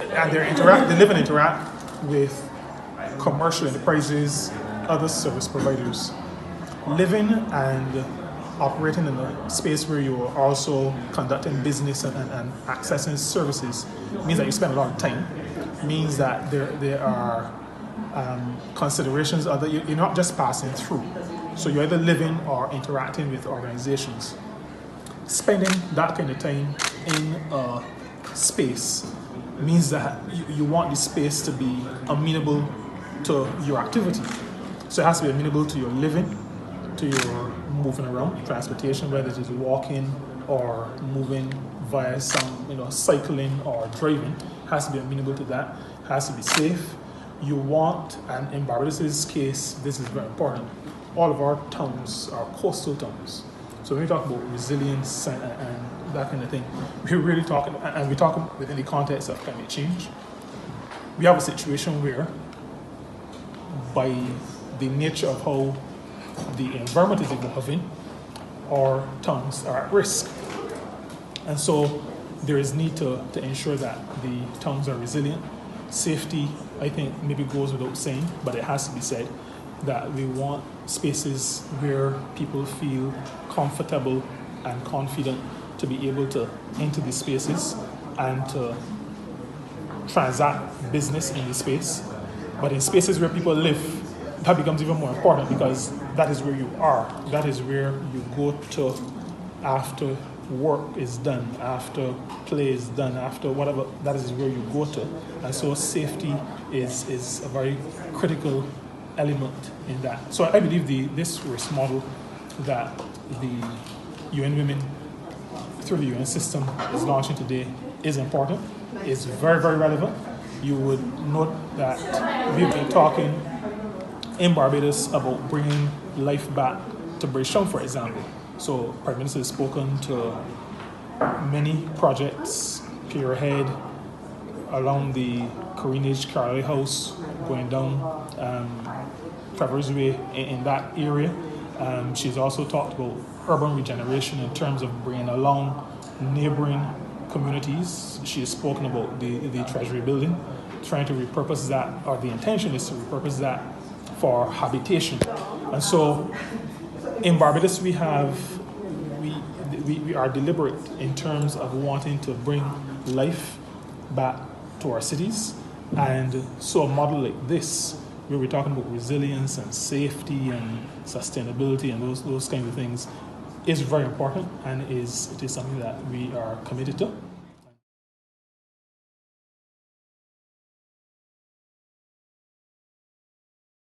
and they live and interact with commercial enterprises, other service providers. Living and operating in a space where you are also conducting business and accessing services means that you spend a lot of time. Means that there are considerations that you're not just passing through. So you're either living or interacting with organizations. Spending that kind of time in a space means that you want the space to be amenable to your activity. So it has to be amenable to your living, to your moving around, transportation, whether it is walking or moving via some, cycling or driving, has to be amenable to that, has to be safe. You want, and in Barbados' case, this is very important, all of our towns are coastal towns. So when we talk about resilience and that kind of thing, we're really talking, and we talk within the context of climate change. We have a situation where, by the nature of how the environment is evolving, our towns are at risk. And so there is need to ensure that the towns are resilient. Safety, I think, maybe goes without saying, but it has to be said that we want spaces where people feel comfortable and confident to be able to enter these spaces and to transact business in the space. But in spaces where people live, that becomes even more important because that is where you are. That is where you go to after work is done, after play is done, after whatever, that is where you go to. And so safety is a very critical element in that. So I believe this risk model that the UN Women through the UN system is launching today is important, is very, very relevant. You would note that we've been talking in Barbados about bringing life back to British Town, for example. So Prime Minister has spoken to many projects, Pierhead, along the Corinage Carly House, going down Traverse Way in that area. She's also talked about urban regeneration in terms of bringing along neighboring communities. She has spoken about the Treasury building, trying to repurpose that, or the intention is to repurpose that for habitation. And so in Barbados we are deliberate in terms of wanting to bring life back to our cities. And so a model like this, where we're talking about resilience and safety and sustainability and those kinds of things, is very important, and it is something that we are committed to.